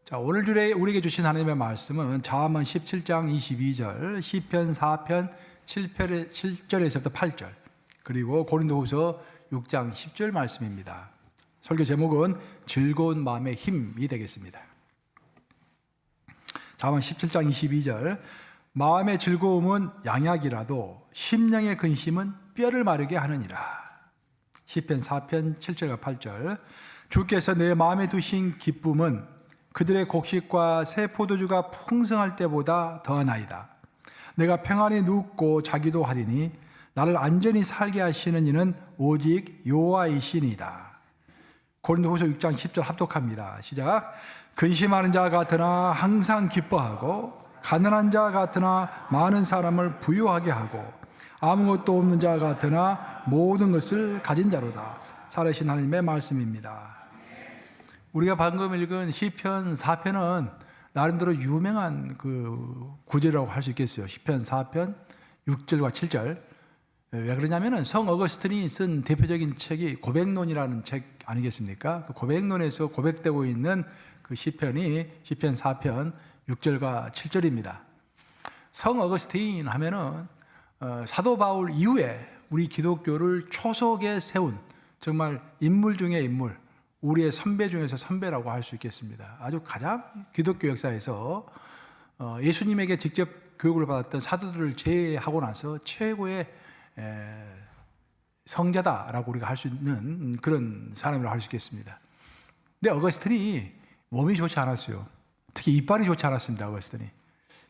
자, 오늘 주에 우리에게 주신 하나님의 말씀은 잠언 17장 22절, 시편 4편 7절에서부터 8절, 그리고 고린도후서 6장 10절 말씀입니다. 설교 제목은 즐거운 마음의 힘이 되겠습니다. 잠언 17장 22절, 마음의 즐거움은 양약이라도 심령의 근심은 뼈를 마르게 하느니라. 시편 4편 7절과 8절, 주께서 내 마음에 두신 기쁨은 그들의 곡식과 새 포도주가 풍성할 때보다 더하나이다. 내가 평안히 눕고 자기도 하리니 나를 안전히 살게 하시는 이는 오직 여호와이시니이다. 고린도후서 6장 10절 합독합니다. 시작. 근심하는 자 같으나 항상 기뻐하고 가난한 자 같으나 많은 사람을 부유하게 하고 아무것도 없는 자 같으나 모든 것을 가진 자로다. 살아계신 하나님의 말씀입니다. 우리가 방금 읽은 시편 4편은 나름대로 유명한 그 구절이라고 할 수 있겠어요. 시편 4편 6절과 7절. 왜 그러냐면은 성 어거스틴이 쓴 대표적인 책이 고백론이라는 책 아니겠습니까? 그 고백론에서 고백되고 있는 그 시편이 시편 4편 6절과 7절입니다. 성 어거스틴 하면은 사도 바울 이후에 우리 기독교를 초석에 세운 정말 인물 중에 인물, 우리의 선배 중에서 선배라고 할 수 있겠습니다. 아주 가장 기독교 역사에서 예수님에게 직접 교육을 받았던 사도들을 제외하고 나서 최고의 성자다라고 우리가 할 수 있는 그런 사람이라고 할 수 있겠습니다. 근데 어거스틴이 몸이 좋지 않았어요. 특히 이빨이 좋지 않았습니다. 어거스틴이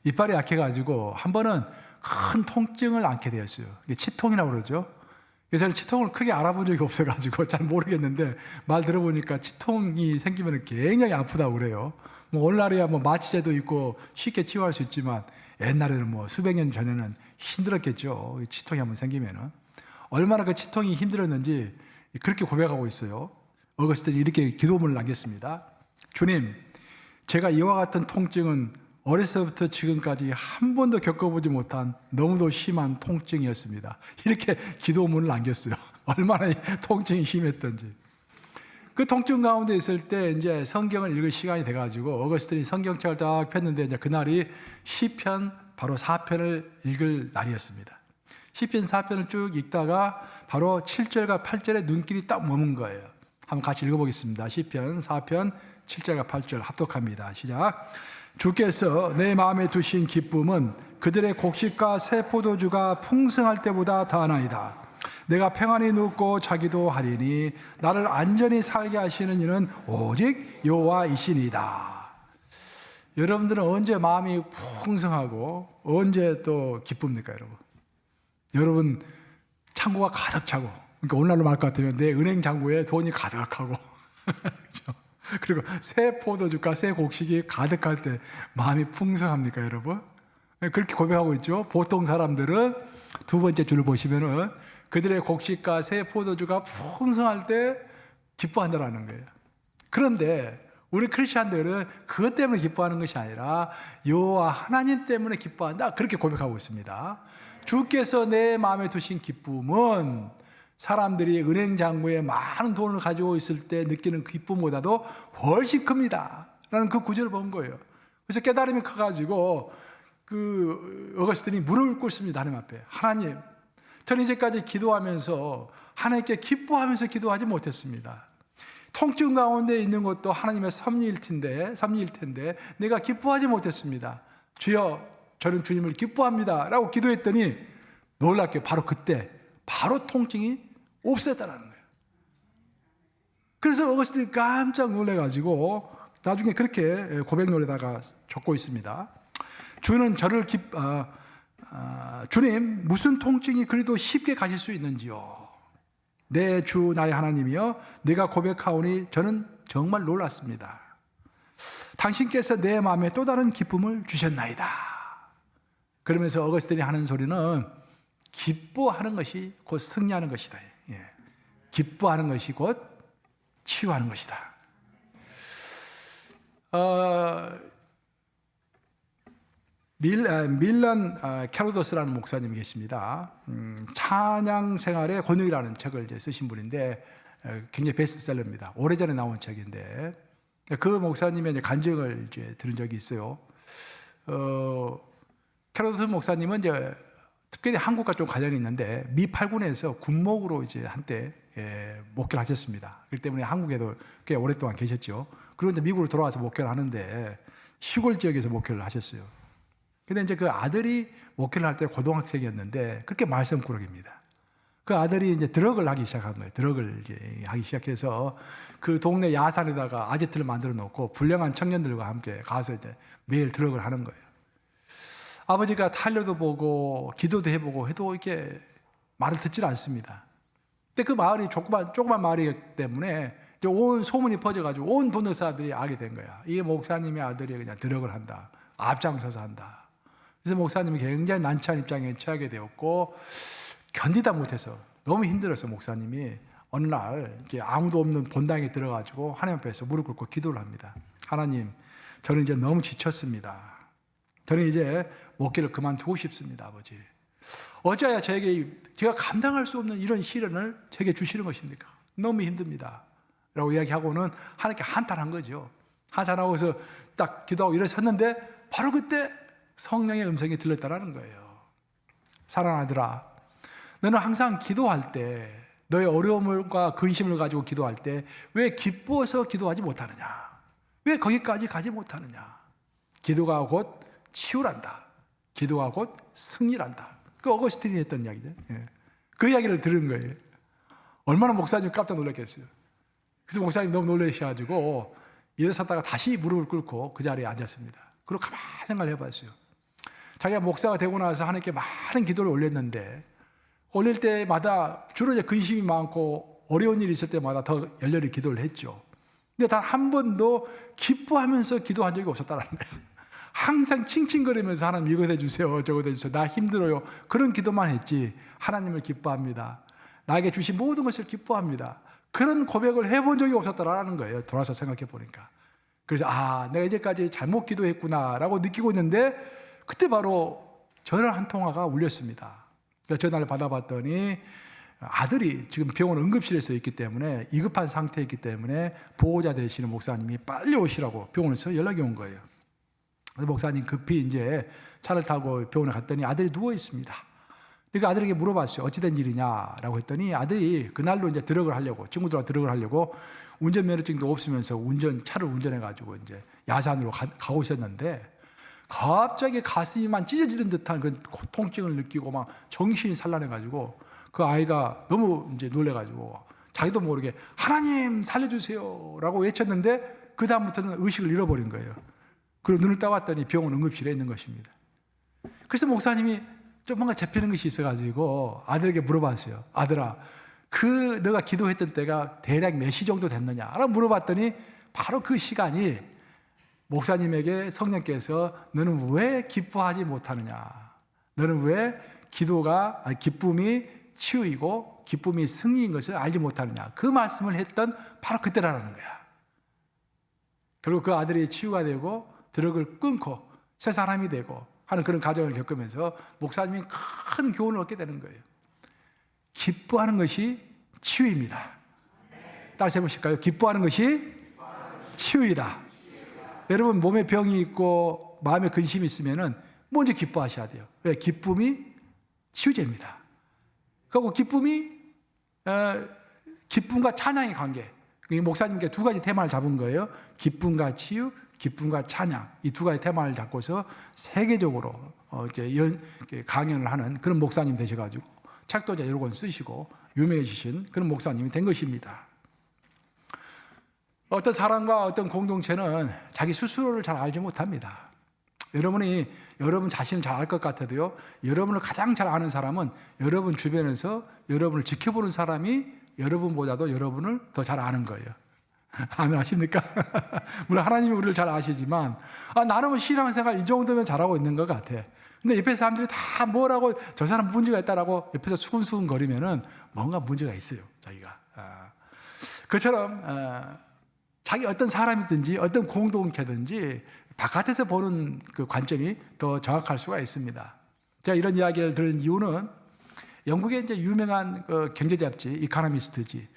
이빨이 약해가지고 한 번은 큰 통증을 앓게 되었어요. 이게 치통이라고 그러죠. 그래서 저는 치통을 크게 알아본 적이 없어가지고 잘 모르겠는데 말 들어보니까 치통이 생기면 굉장히 아프다고 그래요. 뭐 오늘날이야 뭐 마취제도 있고 쉽게 치유할 수 있지만 옛날에는 뭐 수백 년 전에는 힘들었겠죠. 치통이 한번 생기면은 얼마나 그 치통이 힘들었는지 그렇게 고백하고 있어요. 어거스틴이 이렇게 기도문을 남겼습니다. 주님, 제가 이와 같은 통증은 어려서부터 지금까지 한 번도 겪어보지 못한 너무도 심한 통증이었습니다. 이렇게 기도문을 남겼어요. 얼마나 통증이 심했던지. 그 통증 가운데 있을 때 이제 성경을 읽을 시간이 돼가지고 어거스틴이 성경책을 딱 폈는데 이제 그날이 시편 바로 4편을 읽을 날이었습니다. 시편 4편을 쭉 읽다가 바로 7절과 8절에 눈길이 딱 머문 거예요. 한번 같이 읽어보겠습니다. 시편 4편 7절과 8절 합독합니다. 시작. 주께서 내 마음에 두신 기쁨은 그들의 곡식과 새 포도주가 풍성할 때보다 더하나이다. 내가 평안히 눕고 자기도 하리니 나를 안전히 살게 하시는 이는 오직 여호와이시니이다. 여러분들은 언제 마음이 풍성하고 언제 또 기쁩니까, 여러분? 여러분 창고가 가득 차고, 그러니까 오늘날로 말 것 같으면 내 은행 창고에 돈이 가득하고 그렇죠? 그리고 새 포도주가 새 곡식이 가득할 때 마음이 풍성합니까, 여러분? 그렇게 고백하고 있죠. 보통 사람들은 두 번째 줄을 보시면은 그들의 곡식과 새 포도주가 풍성할 때 기뻐한다라는 거예요. 그런데 우리 크리스천들은 그것 때문에 기뻐하는 것이 아니라 여호와 하나님 때문에 기뻐한다, 그렇게 고백하고 있습니다. 주께서 내 마음에 두신 기쁨은 사람들이 은행 잔고에 많은 돈을 가지고 있을 때 느끼는 기쁨보다도 훨씬 큽니다 라는 그 구절을 본 거예요. 그래서 깨달음이 커가지고 그 어거스틴이 무릎을 꿇습니다. 하나님 앞에. 하나님, 저는 이제까지 기도하면서 하나님께 기뻐하면서 기도하지 못했습니다. 통증 가운데 있는 것도 하나님의 섭리일 텐데 내가 기뻐하지 못했습니다. 주여, 저는 주님을 기뻐합니다 라고 기도했더니 놀랍게 바로 그때 바로 통증이 없어졌다는 거예요. 그래서 어거스틴이 깜짝 놀래가지고 나중에 그렇게 고백노래다가 적고 있습니다. 주는 저를 주님, 무슨 통증이 그래도 쉽게 가실 수 있는지요? 내 주 나의 하나님이여, 내가 고백하오니 저는 정말 놀랐습니다. 당신께서 내 마음에 또 다른 기쁨을 주셨나이다. 그러면서 어거스틴이 하는 소리는 기뻐하는 것이 곧 승리하는 것이다. 예. 기뻐하는 것이 곧 치유하는 것이다. 밀런 캐로더스라는 목사님이 계십니다. 찬양 생활의 권위라는 책을 이제 쓰신 분인데 굉장히 베스트셀러입니다. 오래전에 나온 책인데 그 목사님의 이제 간증을 이제 들은 적이 있어요. 캐로스 목사님은 이제 특별히 한국과 좀 관련이 있는데 미 8군에서 군목으로 이제 한때 목회를 하셨습니다. 그렇기 때문에 한국에도 꽤 오랫동안 계셨죠. 그리고 이제 미국으로 돌아와서 목회를 하는데 시골 지역에서 목회를 하셨어요. 근데 이제 그 아들이 목회를 할 때 고등학생이었는데 그렇게 말썽꾸러기입니다. 그 아들이 이제 드럭을 하기 시작한 거예요. 드럭을 이제 하기 시작해서 그 동네 야산에다가 아지트를 만들어 놓고 불량한 청년들과 함께 가서 이제 매일 드럭을 하는 거예요. 아버지가 탄려도 보고 기도도 해보고 해도 이렇게 말을 듣질 않습니다. 근데 그 마을이 조그만 마을이기 때문에 이제 온 소문이 퍼져가지고 온 동네 사람들이 알게 된 거야. 이게 목사님의 아들이 그냥 드럭을 한다. 앞장서서 한다. 그래서 목사님이 굉장히 난처한 입장에 처하게 되었고 견디다 못해서 너무 힘들어서 목사님이 어느 날 이렇게 아무도 없는 본당에 들어가지고 하나님 앞에서 무릎 꿇고 기도를 합니다. 하나님, 저는 이제 너무 지쳤습니다. 저는 이제 목회를 그만두고 싶습니다, 아버지. 어찌하여 제가 감당할 수 없는 이런 시련을 제게 주시는 것입니까? 너무 힘듭니다. 라고 이야기하고는 하나님께 한탄한 거죠. 한탄하고서 딱 기도하고 일어섰는데 바로 그때 성령의 음성이 들렸다라는 거예요. 사랑하는 아들아, 너는 항상 기도할 때 너의 어려움과 근심을 가지고 기도할 때 왜 기뻐서 기도하지 못하느냐? 왜 거기까지 가지 못하느냐? 기도가 곧 치유란다. 기도가 곧 승리란다. 그 어거스틴이 했던 이야기죠. 그 이야기를 들은 거예요. 얼마나 목사님 깜짝 놀랐겠어요. 그래서 목사님 너무 놀라셔가지고 일어섰다가 다시 무릎을 꿇고 그 자리에 앉았습니다. 그리고 가만히 생각을 해봤어요. 자기가 목사가 되고 나서 하나님께 많은 기도를 올렸는데 올릴 때마다 주로 이제 근심이 많고 어려운 일이 있을 때마다 더 열렬히 기도를 했죠. 근데 단 한 번도 기뻐하면서 기도한 적이 없었다는 거예요. 항상 칭칭거리면서 하나님 이거 해주세요, 저거 해주세요, 나 힘들어요. 그런 기도만 했지 하나님을 기뻐합니다. 나에게 주신 모든 것을 기뻐합니다. 그런 고백을 해본 적이 없었다라는 거예요. 돌아서 생각해 보니까. 그래서 내가 이제까지 잘못 기도했구나라고 느끼고 있는데 그때 바로 전화 한 통화가 울렸습니다. 전화를 받아봤더니 아들이 지금 병원 응급실에서 있기 때문에 위급한 상태에 있기 때문에 보호자 되시는 목사님이 빨리 오시라고 병원에서 연락이 온 거예요. 그래서 목사님 급히 이제 차를 타고 병원에 갔더니 아들이 누워 있습니다. 그러니까 아들에게 물어봤어요. 어찌된 일이냐라고 했더니 아들이 그날로 이제 드럭을 하려고 친구들하고 드럭을 하려고 운전면허증도 없으면서 차를 운전해가지고 이제 야산으로 가고 있었는데 갑자기 가슴이만 찢어지는 듯한 그 통증을 느끼고 막 정신이 산란해가지고 그 아이가 너무 이제 놀래가지고 자기도 모르게 하나님 살려주세요라고 외쳤는데 그 다음부터는 의식을 잃어버린 거예요. 그리고 눈을 떠봤더니 병원 응급실에 있는 것입니다. 그래서 목사님이 좀 뭔가 잡히는 것이 있어가지고 아들에게 물어봤어요. 아들아, 너가 기도했던 때가 대략 몇 시 정도 됐느냐? 라고 물어봤더니 바로 그 시간이 목사님에게 성령께서 너는 왜 기뻐하지 못하느냐? 너는 왜 기쁨이 치유이고 기쁨이 승리인 것을 알지 못하느냐? 그 말씀을 했던 바로 그때라는 거야. 그리고 그 아들이 치유가 되고 드럭을 끊고 새 사람이 되고 하는 그런 과정을 겪으면서 목사님이 큰 교훈을 얻게 되는 거예요. 기뻐하는 것이 치유입니다. 따라서 해보실까요? 기뻐하는 것이 치유이다. 여러분 몸에 병이 있고 마음에 근심이 있으면 먼저 기뻐하셔야 돼요. 왜? 기쁨이 치유제입니다. 그리고 기쁨과 찬양의 관계. 목사님께 두 가지 테마를 잡은 거예요. 기쁨과 치유, 기쁨과 찬양. 이 두 가지 테마를 잡고서 세계적으로 강연을 하는 그런 목사님 되셔가지고 책도 여러 권 쓰시고 유명해지신 그런 목사님이 된 것입니다. 어떤 사람과 어떤 공동체는 자기 스스로를 잘 알지 못합니다. 여러분 자신을 잘 알 것 같아도요, 여러분을 가장 잘 아는 사람은 여러분 주변에서 여러분을 지켜보는 사람이 여러분보다도 여러분을 더 잘 아는 거예요. 아멘 하십니까? 물론 하나님이 우리를 잘 아시지만 나는 신앙생활 이 정도면 잘하고 있는 것 같아. 근데 옆에 사람들이 다 뭐라고 저 사람 문제가 있다라고 옆에서 수근수근 거리면은 뭔가 문제가 있어요, 자기가. 그처럼 자기 어떤 사람이든지 어떤 공동체든지 바깥에서 보는 그 관점이 더 정확할 수가 있습니다. 제가 이런 이야기를 들은 이유는 영국의 이제 유명한 경제 잡지 이코노미스트지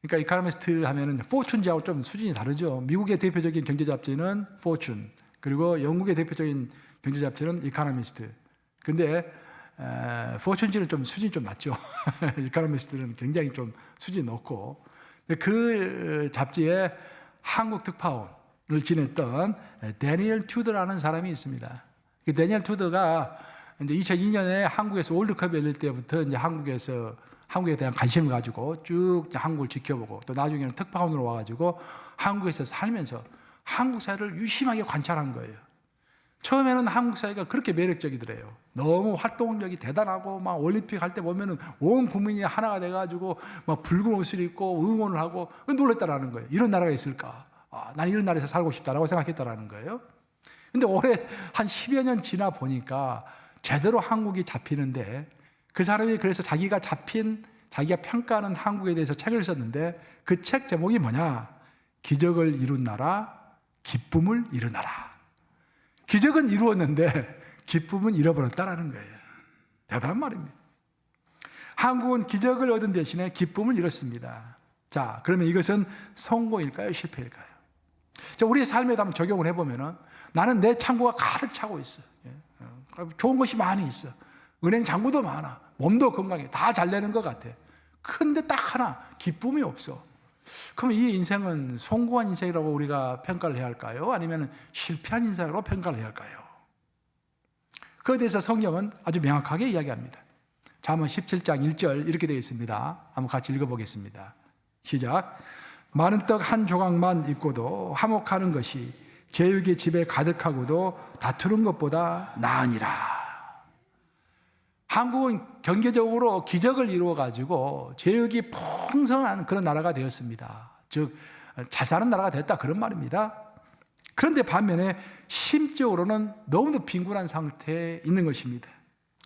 그러니까 이코노미스트 하면은 포춘지하고 좀 수준이 다르죠. 미국의 대표적인 경제 잡지는 포춘, 그리고 영국의 대표적인 경제 잡지는 이코노미스트. 근데 포춘지는 좀 수준이 좀 낮죠. 이코노미스트는 굉장히 좀 수준이 높고. 그 잡지에 한국 특파원을 지냈던 데니엘 투더라는 사람이 있습니다. 그 데니엘 투더가 이제 2002년에 한국에서 월드컵이 열릴 때부터 이제 한국에 대한 관심을 가지고 쭉 한국을 지켜보고 또 나중에는 특파원으로 와가지고 한국에서 살면서 한국 사회를 유심하게 관찰한 거예요. 처음에는 한국 사회가 그렇게 매력적이더래요. 너무 활동력이 대단하고 막 올림픽 할 때 보면은 온 국민이 하나가 돼가지고 막 붉은 옷을 입고 응원을 하고 놀랬다라는 거예요. 이런 나라가 있을까? 난 이런 나라에서 살고 싶다라고 생각했다라는 거예요. 근데 올해 한 10여 년 지나 보니까 제대로 한국이 잡히는데 그 사람이 그래서 자기가 평가하는 한국에 대해서 책을 썼는데 그 책 제목이 뭐냐? 기적을 이룬 나라, 기쁨을 이룬 나라. 기적은 이루었는데 기쁨은 잃어버렸다라는 거예요. 대단한 말입니다. 한국은 기적을 얻은 대신에 기쁨을 잃었습니다. 자, 그러면 이것은 성공일까요? 실패일까요? 자, 우리의 삶에도 한번 적용을 해보면은 나는 내 창고가 가득 차고 있어. 좋은 것이 많이 있어. 은행 잔고도 많아. 몸도 건강해. 다 잘 되는 것 같아. 근데 딱 하나, 기쁨이 없어. 그럼 이 인생은 성공한 인생이라고 우리가 평가를 해야 할까요? 아니면 실패한 인생으로 평가를 해야 할까요? 그에 대해서 성경은 아주 명확하게 이야기합니다. 잠언 17장 1절 이렇게 되어 있습니다. 한번 같이 읽어보겠습니다. 시작. 많은 떡 한 조각만 있고도 화목하는 것이 제육의 집에 가득하고도 다투는 것보다 나으니라. 한국은 경제적으로 기적을 이루어가지고 제육이 풍성한 그런 나라가 되었습니다. 즉, 잘 사는 나라가 됐다 그런 말입니다. 그런데 반면에 심적으로는 너무도 빈곤한 상태에 있는 것입니다.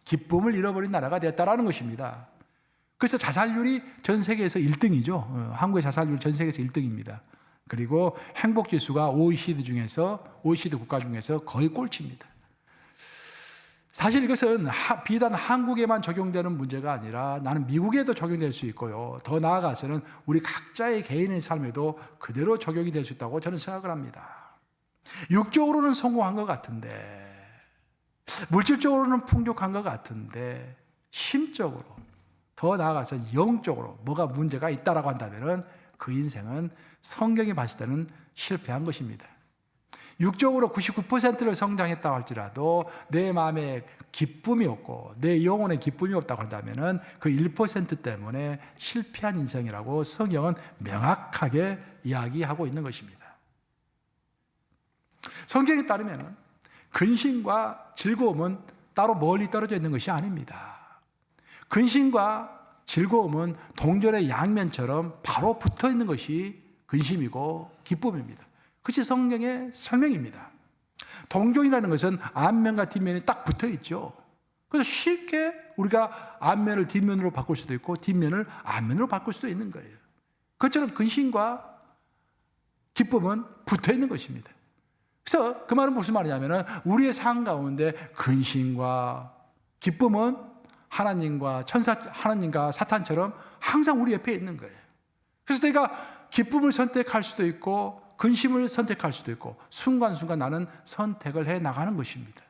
기쁨을 잃어버린 나라가 되었다라는 것입니다. 그래서 자살률이 전 세계에서 1등이죠. 한국의 자살률 전 세계에서 1등입니다. 그리고 행복지수가 OECD 국가 중에서 거의 꼴찌입니다. 사실 이것은 비단 한국에만 적용되는 문제가 아니라 나는 미국에도 적용될 수 있고요. 더 나아가서는 우리 각자의 개인의 삶에도 그대로 적용이 될 수 있다고 저는 생각을 합니다. 육적으로는 성공한 것 같은데, 물질적으로는 풍족한 것 같은데, 심적으로, 더 나아가서 영적으로 뭐가 문제가 있다라고 한다면 그 인생은 성경이 봤을 때는 실패한 것입니다. 육적으로 99%를 성장했다고 할지라도 내 마음에 기쁨이 없고 내 영혼에 기쁨이 없다고 한다면 그 1% 때문에 실패한 인생이라고 성경은 명확하게 이야기하고 있는 것입니다. 성경에 따르면 근심과 즐거움은 따로 멀리 떨어져 있는 것이 아닙니다. 근심과 즐거움은 동전의 양면처럼 바로 붙어 있는 것이 근심이고 기쁨입니다. 그것이 성경의 설명입니다. 동전이라는 것은 앞면과 뒷면이 딱 붙어 있죠. 그래서 쉽게 우리가 앞면을 뒷면으로 바꿀 수도 있고 뒷면을 앞면으로 바꿀 수도 있는 거예요. 그것처럼 근심과 기쁨은 붙어 있는 것입니다. 그래서 그 말은 무슨 말이냐면 우리의 삶 가운데 근심과 기쁨은 하나님과 사탄처럼 항상 우리 옆에 있는 거예요. 그래서 내가 기쁨을 선택할 수도 있고 근심을 선택할 수도 있고 순간순간 나는 선택을 해 나가는 것입니다.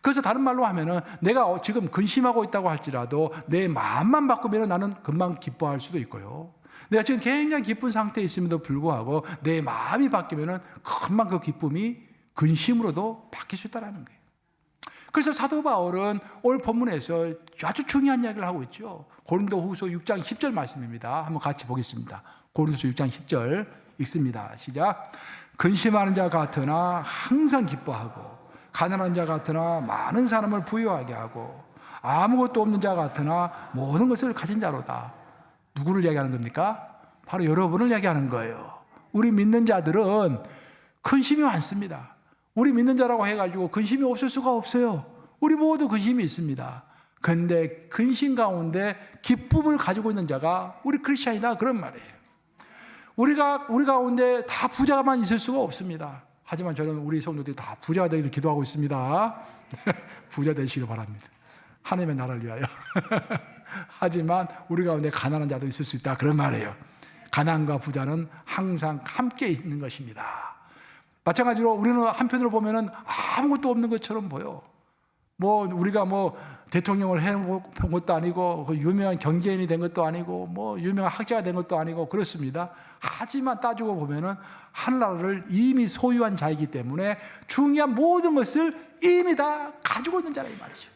그래서 다른 말로 하면은 내가 지금 근심하고 있다고 할지라도 내 마음만 바꾸면 나는 금방 기뻐할 수도 있고요. 내가 지금 굉장히 기쁜 상태에 있음에도 불구하고 내 마음이 바뀌면은 금방 그 기쁨이 근심으로도 바뀔 수 있다는 거예요. 그래서 사도 바울은 오늘 본문에서 아주 중요한 이야기를 하고 있죠. 고린도후서 6장 10절 말씀입니다. 한번 같이 보겠습니다. 고린도후서 6장 10절 읽습니다. 시작. 근심하는 자 같으나 항상 기뻐하고 가난한 자 같으나 많은 사람을 부유하게 하고 아무것도 없는 자 같으나 모든 것을 가진 자로다. 누구를 이야기하는 겁니까? 바로 여러분을 이야기하는 거예요. 우리 믿는 자들은 근심이 많습니다. 우리 믿는 자라고 해가지고 근심이 없을 수가 없어요. 우리 모두 근심이 있습니다. 그런데 근심 가운데 기쁨을 가지고 있는 자가 우리 크리스찬이다 그런 말이에요. 우리 가운데 다 부자만 있을 수가 없습니다. 하지만 저는 우리 성도들이 다 부자가 되기를 기도하고 있습니다. 부자 되시길 바랍니다. 하나님의 나라를 위하여. 하지만 우리 가운데 가난한 자도 있을 수 있다 그런 말이에요. 가난과 부자는 항상 함께 있는 것입니다. 마찬가지로 우리는 한편으로 보면은 아무것도 없는 것처럼 보여. 우리가 대통령을 해본 것도 아니고, 유명한 경제인이 된 것도 아니고, 유명한 학자가 된 것도 아니고, 그렇습니다. 하지만 따지고 보면은 하늘나라를 이미 소유한 자이기 때문에 중요한 모든 것을 이미 다 가지고 있는 자라 이 말이죠.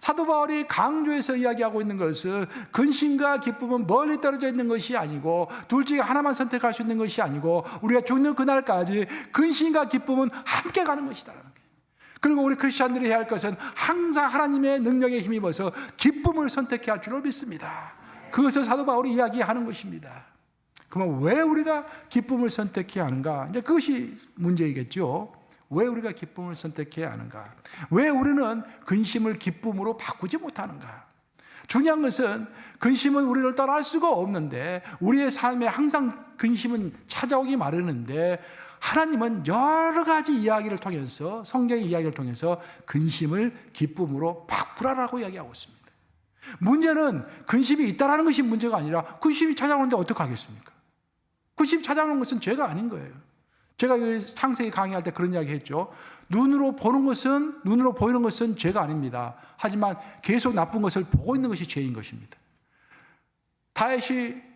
사도 바울이 강조해서 이야기하고 있는 것은 근심과 기쁨은 멀리 떨어져 있는 것이 아니고, 둘 중에 하나만 선택할 수 있는 것이 아니고, 우리가 죽는 그날까지 근심과 기쁨은 함께 가는 것이다. 그리고 우리 크리스천들이 해야 할 것은 항상 하나님의 능력에 힘입어서 기쁨을 선택해야 할 줄로 믿습니다. 그것을 사도 바울이 이야기하는 것입니다. 그러면 왜 우리가 기쁨을 선택해야 하는가? 이제 그것이 문제이겠죠. 왜 우리가 기쁨을 선택해야 하는가? 왜 우리는 근심을 기쁨으로 바꾸지 못하는가? 중요한 것은 근심은 우리를 떠날 수가 없는데, 우리의 삶에 항상 근심은 찾아오기 마련인데, 하나님은 여러 가지 이야기를 통해서, 성경의 이야기를 통해서 근심을 기쁨으로 바꾸라라고 이야기하고 있습니다. 문제는 근심이 있다는 것이 문제가 아니라 근심이 찾아오는데 어떡하겠습니까? 근심이 찾아오는 것은 죄가 아닌 거예요. 제가 창세기 강의할 때 그런 이야기 했죠. 눈으로 보이는 것은 죄가 아닙니다. 하지만 계속 나쁜 것을 보고 있는 것이 죄인 것입니다. 다윗이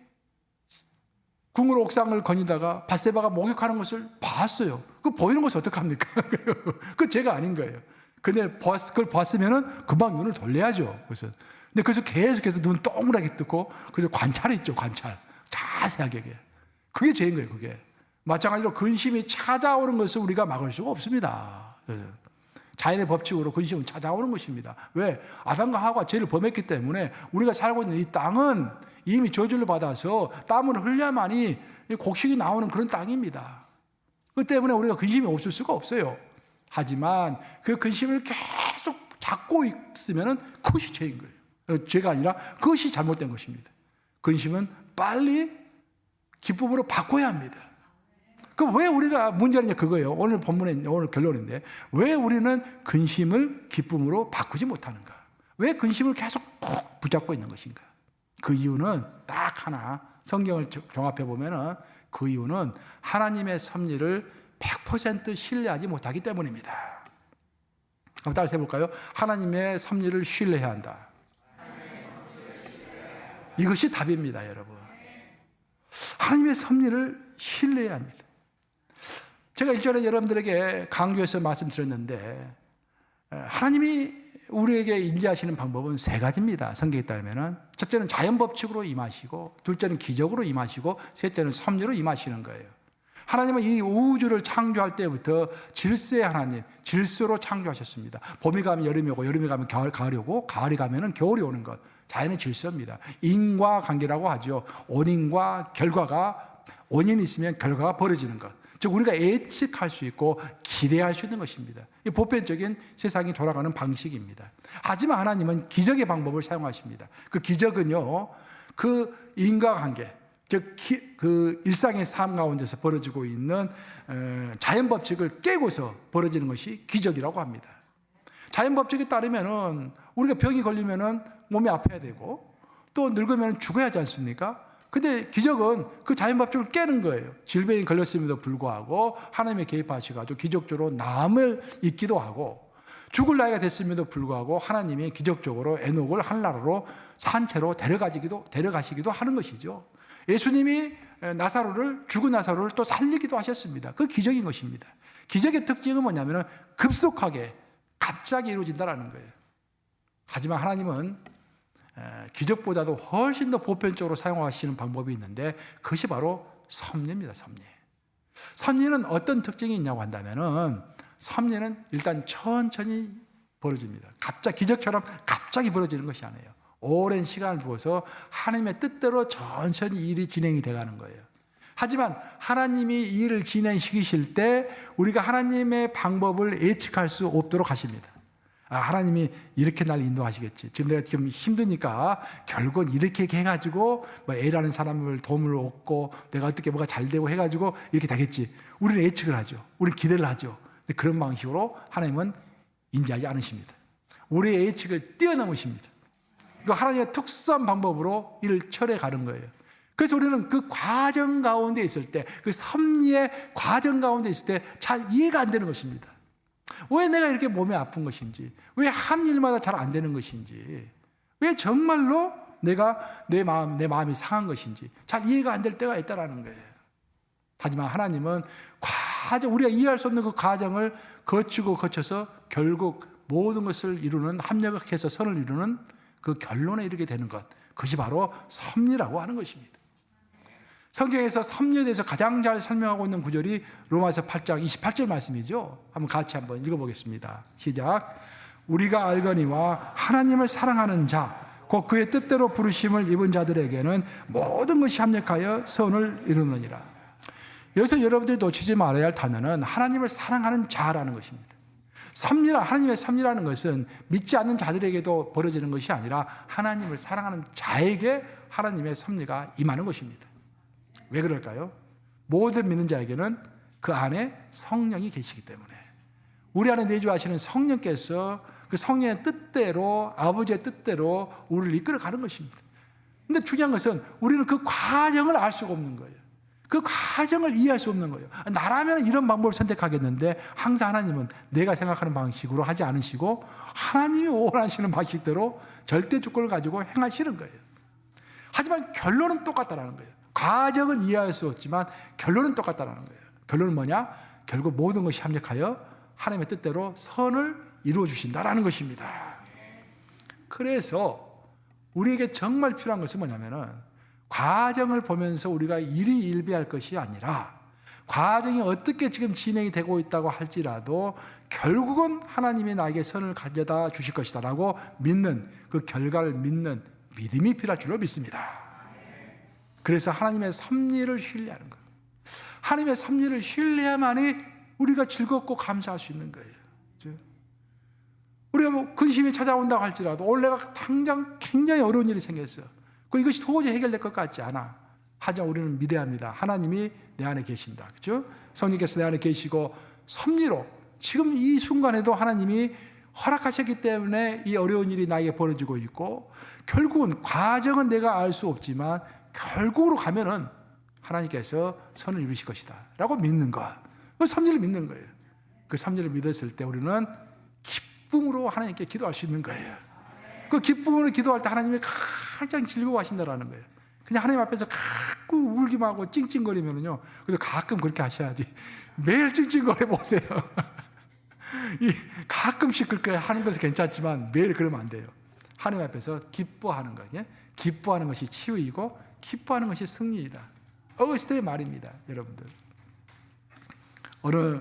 궁궐 옥상을 거니다가 밧세바가 목욕하는 것을 봤어요. 그 보이는 것은 어떡합니까? 그 죄가 아닌 거예요. 근데 그걸 봤으면은 금방 눈을 돌려야죠. 근데 그래서 계속해서 눈 동그랗게 뜨고, 그래서 관찰했죠, 관찰. 자세하게. 그게 죄인 거예요, 그게. 마찬가지로 근심이 찾아오는 것을 우리가 막을 수가 없습니다. 자연의 법칙으로 근심은 찾아오는 것입니다. 왜? 아담과 하와가 죄를 범했기 때문에 우리가 살고 있는 이 땅은 이미 저주를 받아서 땀을 흘려야만이 곡식이 나오는 그런 땅입니다. 그 때문에 우리가 근심이 없을 수가 없어요. 하지만 그 근심을 계속 잡고 있으면 그것이 죄인 거예요. 죄가 아니라 그것이 잘못된 것입니다. 근심은 빨리 기쁨으로 바꿔야 합니다. 그럼 왜 우리가 문제는 그거예요. 오늘 본문의 오늘 결론인데, 왜 우리는 근심을 기쁨으로 바꾸지 못하는가? 왜 근심을 계속 꼭 붙잡고 있는 것인가? 그 이유는 딱 하나, 성경을 종합해 보면은 그 이유는 하나님의 섭리를 100% 신뢰하지 못하기 때문입니다. 한번 따라서 해볼까요? 하나님의 섭리를 신뢰해야 한다. 이것이 답입니다, 여러분. 하나님의 섭리를 신뢰해야 합니다. 제가 일전에 여러분들에게 강조해서 말씀드렸는데, 하나님이 우리에게 인지하시는 방법은 세 가지입니다. 성경에 따르면 첫째는 자연 법칙으로 임하시고, 둘째는 기적으로 임하시고, 셋째는 섭리로 임하시는 거예요. 하나님은 이 우주를 창조할 때부터 질서의 하나님, 질서로 창조하셨습니다. 봄이 가면 여름이 오고, 여름이 가면 가을이 오고, 가을이 가면 겨울이 오는 것, 자연의 질서입니다. 인과관계라고 하죠. 원인과 결과가, 원인이 있으면 결과가 벌어지는 것, 즉 우리가 예측할 수 있고 기대할 수 있는 것입니다. 이 보편적인 세상이 돌아가는 방식입니다. 하지만 하나님은 기적의 방법을 사용하십니다. 그 기적은요, 그 인과관계, 즉 그 일상의 삶 가운데서 벌어지고 있는 자연 법칙을 깨고서 벌어지는 것이 기적이라고 합니다. 자연 법칙에 따르면은 우리가 병이 걸리면은 몸이 아파야 되고, 또 늙으면 죽어야 하지 않습니까? 근데 기적은 그 자연 법칙을 깨는 거예요. 질병이 걸렸음에도 불구하고 하나님의 개입하셔가지고 기적적으로 남을 잇기도 하고, 죽을 나이가 됐음에도 불구하고 하나님이 기적적으로 에녹을 하늘나라로 산채로 데려가시기도 하는 것이죠. 예수님이 죽은 나사로를 또 살리기도 하셨습니다. 그 기적인 것입니다. 기적의 특징은 뭐냐면 급속하게 갑자기 이루어진다는 거예요. 하지만 하나님은 기적보다도 훨씬 더 보편적으로 사용하시는 방법이 있는데, 그것이 바로 섭리입니다. 섭리는 어떤 특징이 있냐고 한다면은, 섭리는 일단 천천히 벌어집니다. 기적처럼 갑자기 벌어지는 것이 아니에요. 오랜 시간을 두어서 하나님의 뜻대로 천천히 일이 진행이 돼가는 거예요. 하지만 하나님이 이 일을 진행시키실 때 우리가 하나님의 방법을 예측할 수 없도록 하십니다. 하나님이 이렇게 날 인도하시겠지. 지금 내가 힘드니까 결국은 이렇게 해가지고 A라는 사람을 도움을 얻고 내가 어떻게 뭐가 잘 되고 해가지고 이렇게 되겠지. 우리는 예측을 하죠. 우리는 기대를 하죠. 근데 그런 방식으로 하나님은 인지하지 않으십니다. 우리의 예측을 뛰어넘으십니다. 이거 하나님의 특수한 방법으로 일을 처리해 가는 거예요. 그래서 우리는 그 과정 가운데 있을 때, 그 섭리의 과정 가운데 있을 때 잘 이해가 안 되는 것입니다. 왜 내가 이렇게 몸이 아픈 것인지, 왜 한 일마다 잘 안 되는 것인지, 왜 정말로 내가 내 마음이 상한 것인지 잘 이해가 안 될 때가 있다라는 거예요. 하지만 하나님은 우리가 이해할 수 없는 그 과정을 거쳐서 결국 모든 것을 이루는, 합력해서 선을 이루는 그 결론에 이르게 되는 것, 그것이 바로 섭리라고 하는 것입니다. 성경에서 섭리에 대해서 가장 잘 설명하고 있는 구절이 로마서 8장 28절 말씀이죠. 같이 한번 읽어보겠습니다. 시작. 우리가 알거니와 하나님을 사랑하는 자, 곧 그의 뜻대로 부르심을 입은 자들에게는 모든 것이 합력하여 선을 이루느니라. 여기서 여러분들이 놓치지 말아야 할 단어는 하나님을 사랑하는 자라는 것입니다. 하나님의 섭리라는 것은 믿지 않는 자들에게도 벌어지는 것이 아니라 하나님을 사랑하는 자에게 하나님의 섭리가 임하는 것입니다. 왜 그럴까요? 모든 믿는 자에게는 그 안에 성령이 계시기 때문에, 우리 안에 내주하시는 성령께서 그 성령의 뜻대로, 아버지의 뜻대로 우리를 이끌어가는 것입니다. 그런데 중요한 것은 우리는 그 과정을 알 수가 없는 거예요. 그 과정을 이해할 수 없는 거예요. 나라면 이런 방법을 선택하겠는데 항상 하나님은 내가 생각하는 방식으로 하지 않으시고 하나님이 원하시는 방식대로 절대 주권을 가지고 행하시는 거예요. 하지만 결론은 똑같다라는 거예요. 과정은 이해할 수 없지만 결론은 똑같다라는 거예요. 결론은 뭐냐? 결국 모든 것이 합력하여 하나님의 뜻대로 선을 이루어 주신다라는 것입니다. 그래서 우리에게 정말 필요한 것은 뭐냐면은 과정을 보면서 우리가 일희일비할 것이 아니라, 과정이 어떻게 지금 진행이 되고 있다고 할지라도 결국은 하나님이 나에게 선을 가져다 주실 것이다 라고 믿는, 그 결과를 믿는 믿음이 필요할 줄로 믿습니다. 그래서 하나님의 섭리를 신뢰하는 거예요. 하나님의 섭리를 신뢰해야만이 우리가 즐겁고 감사할 수 있는 거예요. 그렇죠? 우리가 뭐 근심이 찾아온다고 할지라도 오늘 내가 당장 굉장히 어려운 일이 생겼어요. 이것이 도저히 해결될 것 같지 않아. 하지만 우리는 믿어야 합니다. 하나님이 내 안에 계신다. 그렇죠? 성령께서 내 안에 계시고 섭리로 지금 이 순간에도 하나님이 허락하셨기 때문에 이 어려운 일이 나에게 벌어지고 있고, 결국은 과정은 내가 알 수 없지만 결국으로 가면은 하나님께서 선을 이루실 것이다 라고 믿는 것, 그 섭리를 믿는 거예요. 그 섭리를 믿었을 때 우리는 기쁨으로 하나님께 기도할 수 있는 거예요. 그 기쁨으로 기도할 때 하나님이 가장 즐거워하신다라는 거예요. 그냥 하나님 앞에서 가끔 울기만 하고 찡찡거리면은요, 그래서 가끔 그렇게 하셔야지. 매일 찡찡거려 보세요. 가끔씩 그렇게 하는 것은 괜찮지만 매일 그러면 안 돼요. 하나님 앞에서 기뻐하는 거예요. 기뻐하는 것이 치유이고 기뻐하는 것이 승리이다. 어거스틴의 말입니다, 여러분들. 어느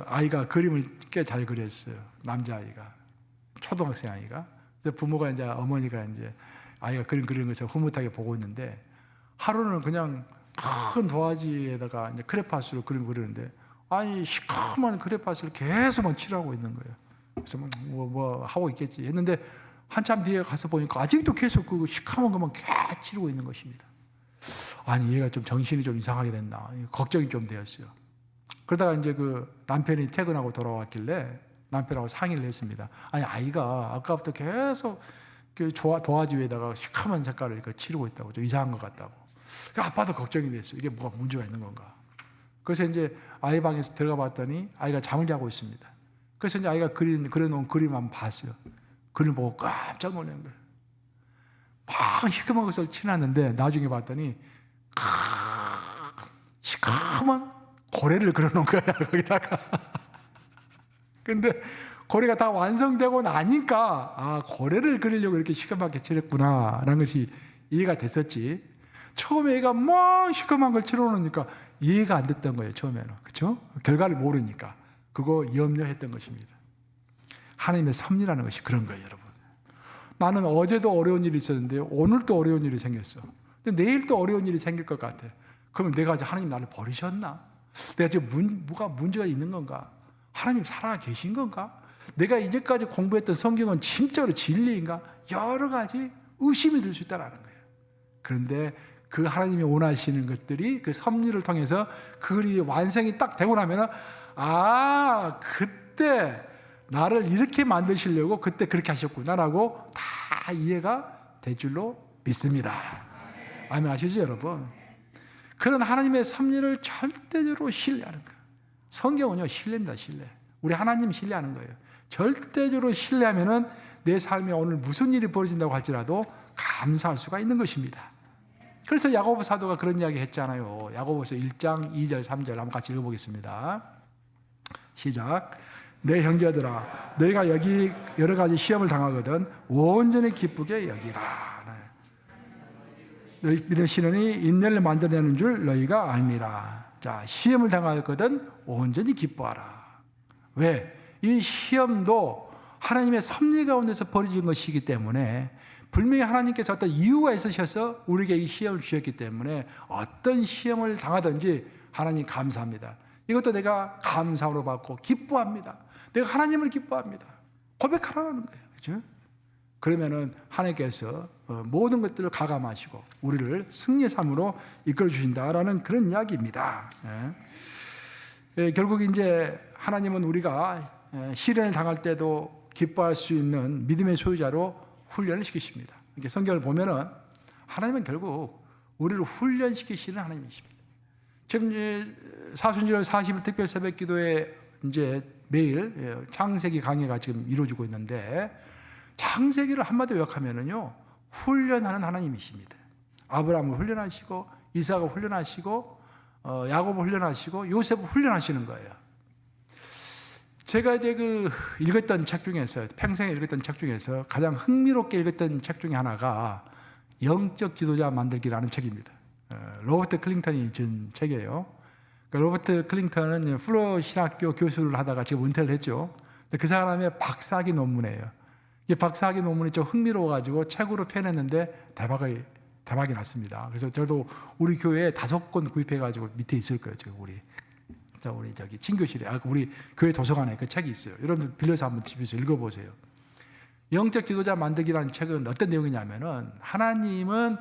아이가 그림을 꽤 잘 그렸어요. 남자아이가, 초등학생 아이가. 부모가 이제, 어머니가 이제 아이가 그림 그리는 것을 흐뭇하게 보고 있는데, 하루는 그냥 큰 도화지에다가 이제 크레파스로 그림 그리는데, 아니 시커먼 크레파스를 계속만 칠하고 있는 거예요. 그래서 뭐 하고 있겠지 했는데, 한참 뒤에 가서 보니까 아직도 계속 그 시커먼 것만 계속 칠하고 있는 것입니다. 아니 얘가 좀 정신이 좀 이상하게 됐나, 걱정이 좀 되었어요. 그러다가 이제 그 남편이 퇴근하고 돌아왔길래 남편하고 상의를 했습니다. 아니 아이가 아까부터 계속 그 도화지 위에다가 시커먼 색깔을 이렇게 칠하고 있다고, 좀 이상한 것 같다고. 아빠도 걱정이 됐어요. 이게 뭐가 문제가 있는 건가. 그래서 이제 아이 방에서 들어가 봤더니 아이가 잠을 자고 있습니다. 그래서 이제 아이가 그려놓은 그림 한번 봤어요. 그림 보고 깜짝 놀란 거예요. 막 시커먼 것을 칠했는데 나중에 봤더니 시커먼 고래를 그려놓은 거야, 거기다가. 근데 고래가 다 완성되고 나니까, 아, 고래를 그리려고 이렇게 시커멓게 칠했구나 라는 것이 이해가 됐었지, 처음에 얘가 막 시커먼 걸 칠해놓으니까 이해가 안 됐던 거예요, 처음에는. 그렇죠? 결과를 모르니까. 그거 염려했던 것입니다. 하나님의 섭리라는 것이 그런 거예요, 여러분. 나는 어제도 어려운 일이 있었는데 오늘도 어려운 일이 생겼어. 근데 내일 또 어려운 일이 생길 것 같아. 그러면 내가 하나님 나를 버리셨나? 내가 지금 뭐가 문제가 있는 건가? 하나님 살아 계신 건가? 내가 이제까지 공부했던 성경은 진짜로 진리인가? 여러 가지 의심이 들 수 있다는 거예요. 그런데 그 하나님이 원하시는 것들이 그 섭리를 통해서 그리 완성이 딱 되고 나면, 아, 그때 나를 이렇게 만드시려고 그때 그렇게 하셨구나라고 다 이해가 될 줄로 믿습니다. 아멘 아시죠, 여러분? 그런 하나님의 섭리를 절대적으로 신뢰하는 거예요. 성경은요, 신뢰입니다, 신뢰. 우리 하나님 신뢰하는 거예요. 절대적으로 신뢰하면은 내 삶에 오늘 무슨 일이 벌어진다고 할지라도 감사할 수가 있는 것입니다. 그래서 야고보 사도가 그런 이야기 했잖아요. 야고보서 1장 2절 3절 한번 같이 읽어보겠습니다. 시작. 내 형제들아, 너희가 여기 여러 가지 시험을 당하거든 온전히 기쁘게 여기라. 너희 믿음 신원이 인내를 만들어내는 줄 너희가 알미라. 자, 시험을 당하거든 온전히 기뻐하라. 왜? 이 시험도 하나님의 섭리 가운데서 벌어진 것이기 때문에 분명히 하나님께서 어떤 이유가 있으셔서 우리에게 이 시험을 주셨기 때문에 어떤 시험을 당하든지 하나님 감사합니다. 이것도 내가 감사로 받고 기뻐합니다. 내가 하나님을 기뻐합니다. 고백하라는 거예요. 그렇죠? 그러면은 하나님께서 모든 것들을 가감하시고 우리를 승리의 삶으로 이끌어 주신다라는 그런 이야기입니다. 결국 이제 하나님은 우리가 시련을 당할 때도 기뻐할 수 있는 믿음의 소유자로 훈련을 시키십니다. 이렇게 성경을 보면은 하나님은 결국 우리를 훈련시키시는 하나님이십니다. 지금 사순절 40일 특별 새벽 기도에 이제 매일 창세기 강의가 지금 이루어지고 있는데 창세기를 한마디로 요약하면은요, 훈련하는 하나님이십니다. 아브라함을 훈련하시고 이삭을 훈련하시고 야곱을 훈련하시고 요셉을 훈련하시는 거예요. 제가 이제 읽었던 책 중에서 평생에 읽었던 책 중에서 가장 흥미롭게 읽었던 책 중에 하나가 영적 지도자 만들기라는 책입니다. 로버트 클링턴이 준 책이에요. 로버트 클링턴은 플러 신학교 교수를 하다가 지금 은퇴를 했죠. 그 사람의 박사학위 논문이에요. 이 박사학위 논문이 좀 흥미로워가지고 책으로 펴냈는데 대박이 났습니다. 그래서 저도 우리 교회에 5권 구입해가지고 밑에 있을 거예요. 우리 저기 친교실에 우리 교회 도서관에 그 책이 있어요. 여러분들 빌려서 한번 집에서 읽어보세요. 영적 지도자 만들기라는 책은 어떤 내용이냐면은 하나님은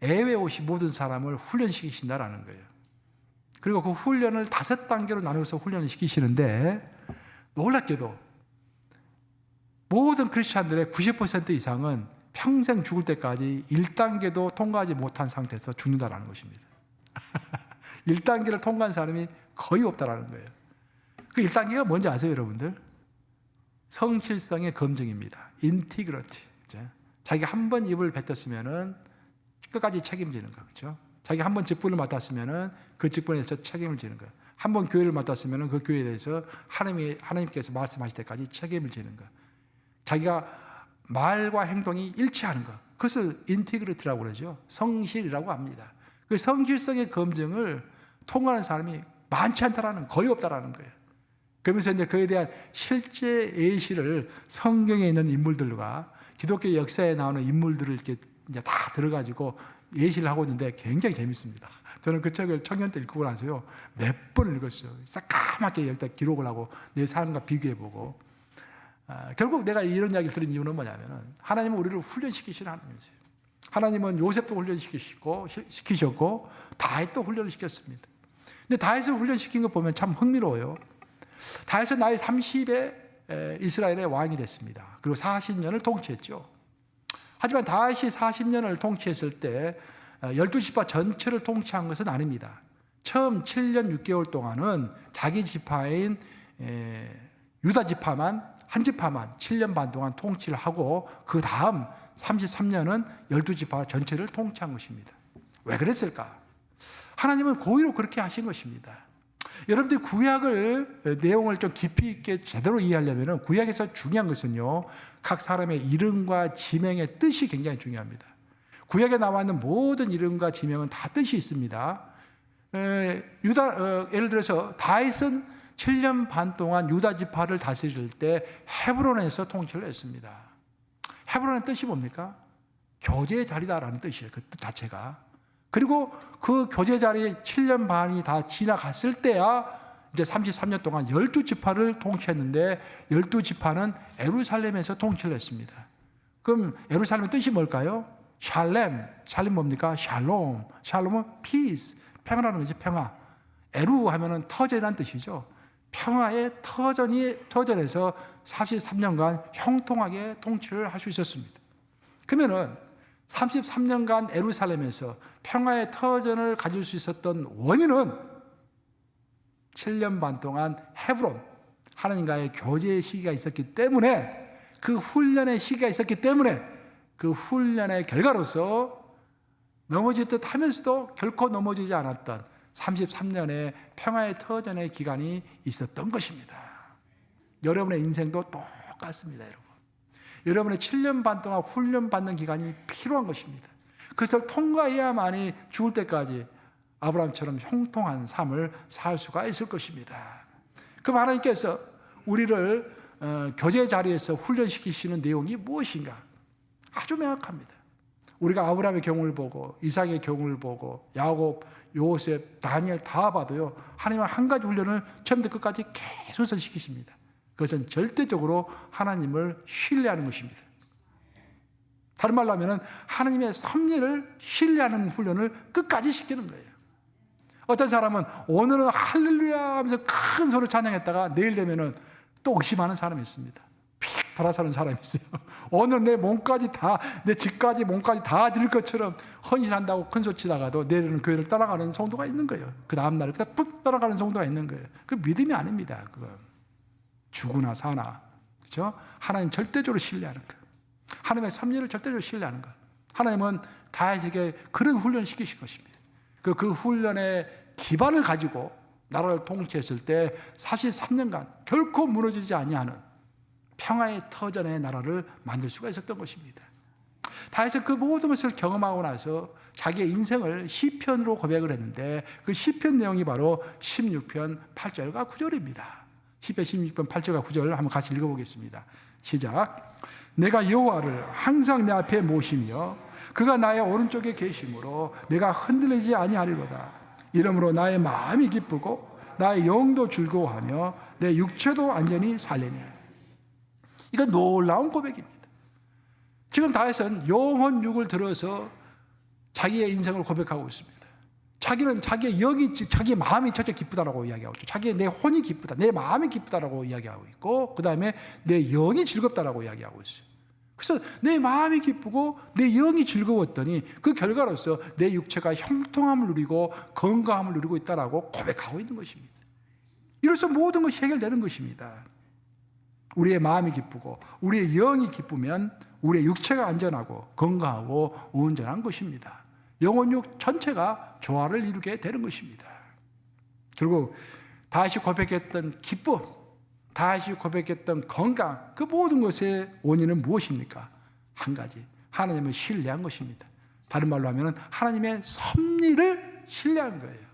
애외 오신 모든 사람을 훈련시키신다라는 거예요. 그리고 그 훈련을 5단계로 나누어서 훈련을 시키시는데 놀랍게도 모든 크리스찬들의 90% 이상은 평생 죽을 때까지 1단계도 통과하지 못한 상태에서 죽는다라는 것입니다. 1단계를 통과한 사람이 거의 없다라는 거예요. 그 1단계가 뭔지 아세요, 여러분들? 성실성의 검증입니다. 인티그리티. 자기가 한 번 입을 뱉었으면은 끝까지 책임지는 거, 그렇죠? 자기가 한 번 직분을 맡았으면은 그 직분에 대해서 책임을 지는 거예요. 한 번 교회를 맡았으면은 그 교회에 대해서 하나님께서 말씀하실 때까지 책임을 지는 거. 자기가 말과 행동이 일치하는 것. 그것을 인티그리티라고 그러죠. 성실이라고 합니다. 그 성실성의 검증을 통과하는 사람이 많지 않다라는, 거의 없다라는 거예요. 그러면서 이제 그에 대한 실제 예시를 성경에 있는 인물들과 기독교 역사에 나오는 인물들을 이렇게 이제 다 들어가지고 예시를 하고 있는데 굉장히 재밌습니다. 저는 그 책을 청년 때 읽고 나서요, 몇 번을 읽었어요. 새까맣게 여기다 기록을 하고 내 삶과 비교해보고. 결국 내가 이런 이야기를 들은 이유는 뭐냐면은 하나님은 우리를 훈련시키시는 하나님이세요. 하나님은 요셉도 훈련시키셨고 다윗도 훈련을 시켰습니다. 근데 다윗을 훈련시킨 거 보면 참 흥미로워요. 다윗은 나이 30에 이스라엘의 왕이 됐습니다. 그리고 40년을 통치했죠. 하지만 다윗이 40년을 통치했을 때 12지파 전체를 통치한 것은 아닙니다. 처음 7년 6개월 동안은 자기 지파인 유다 지파만 한 지파만 7년 반 동안 통치를 하고 그 다음 33년은 12지파 전체를 통치한 것입니다. 왜 그랬을까? 하나님은 고의로 그렇게 하신 것입니다. 여러분들이 구약을 내용을 좀 깊이 있게 제대로 이해하려면 구약에서 중요한 것은요, 각 사람의 이름과 지명의 뜻이 굉장히 중요합니다. 구약에 나와 있는 모든 이름과 지명은 다 뜻이 있습니다. 예를 들어서 다윗은 7년 반 동안 유다 지파를 다스릴 때 헤브론에서 통치를 했습니다. 헤브론의 뜻이 뭡니까? 교제의 자리다라는 뜻이에요. 그 뜻 자체가. 그리고 그 교제 자리 7년 반이 다 지나갔을 때야 이제 33년 동안 12지파를 통치했는데 12지파는 예루살렘에서 통치를 했습니다. 그럼 예루살렘의 뜻이 뭘까요? 샬렘 뭡니까? 샬롬은 peace, 평화라는 거지, 평화. 에루 하면은 터전이라는 뜻이죠. 평화의 터전에서 43년간 형통하게 통치를 할 수 있었습니다. 그러면은 33년간 예루살렘에서 평화의 터전을 가질 수 있었던 원인은 7년 반 동안 헤브론, 하나님과의 교제의 시기가 있었기 때문에, 그 훈련의 시기가 있었기 때문에 그 훈련의 결과로서 넘어질 듯 하면서도 결코 넘어지지 않았던 33년의 평화의 터전의 기간이 있었던 것입니다. 여러분의 인생도 똑같습니다, 여러분. 여러분의 7년 반 동안 훈련받는 기간이 필요한 것입니다. 그것을 통과해야만이 죽을 때까지 아브라함처럼 형통한 삶을 살 수가 있을 것입니다. 그럼 하나님께서 우리를 교제 자리에서 훈련시키시는 내용이 무엇인가? 아주 명확합니다. 우리가 아브라함의 경우를 보고 이삭의 경우를 보고 야곱, 요셉, 다니엘 다 봐도요, 하나님은 한 가지 훈련을 처음부터 끝까지 계속 시키십니다. 그것은 절대적으로 하나님을 신뢰하는 것입니다. 다른 말로 하면 하나님의 섭리를 신뢰하는 훈련을 끝까지 시키는 거예요. 어떤 사람은 오늘은 할렐루야 하면서 큰 소리로 찬양했다가 내일 되면은 또 의심하는 사람이 있습니다. 픽 돌아서는 사람이 있어요. 오늘 내 몸까지 다, 내 집까지 몸까지 다 드릴 것처럼 헌신한다고 큰 소리 치다가도 내일은 교회를 떠나가는 성도가 있는 거예요. 그 다음날에 그냥 뚝 떠나가는 성도가 있는 거예요. 그 믿음이 아닙니다. 그건 죽으나 사나, 그렇죠? 하나님 절대적으로 신뢰하는 거, 하나님의 섭리를 절대적으로 신뢰하는 거. 하나님은 다윗에게 그런 훈련을 시키실 것입니다. 그 훈련의 기반을 가지고 나라를 통치했을 때 43년간 결코 무너지지 아니하는 평화의 터전의 나라를 만들 수가 있었던 것입니다. 다윗은 그 모든 것을 경험하고 나서 자기의 인생을 시편으로 고백을 했는데, 그 시편 내용이 바로 16편 8절과 9절입니다. 시편 16편 8절과 9절 한번 같이 읽어보겠습니다. 시작. 내가 여호와를 항상 내 앞에 모시며 그가 나의 오른쪽에 계심으로 내가 흔들리지 아니하리로다. 이러므로 나의 마음이 기쁘고 나의 영도 즐거워하며 내 육체도 안전히 살리니. 이건 놀라운 고백입니다. 지금 다윗은 영혼 육을 들어서 자기의 인생을 고백하고 있습니다. 자기는 자기의 영이, 자기의 마음이 첫째 기쁘다라고 이야기하고 있죠. 자기의 내 혼이 기쁘다, 내 마음이 기쁘다라고 이야기하고 있고, 그 다음에 내 영이 즐겁다라고 이야기하고 있어요. 그래서 내 마음이 기쁘고 내 영이 즐거웠더니 그 결과로서 내 육체가 형통함을 누리고 건강함을 누리고 있다라고 고백하고 있는 것입니다. 이로써 모든 것이 해결되는 것입니다. 우리의 마음이 기쁘고 우리의 영이 기쁘면 우리의 육체가 안전하고 건강하고 온전한 것입니다. 영혼육 전체가 조화를 이루게 되는 것입니다. 결국 다시 고백했던 기쁨, 다시 고백했던 건강, 그 모든 것의 원인은 무엇입니까? 한 가지, 하나님을 신뢰한 것입니다. 다른 말로 하면 하나님의 섭리를 신뢰한 거예요.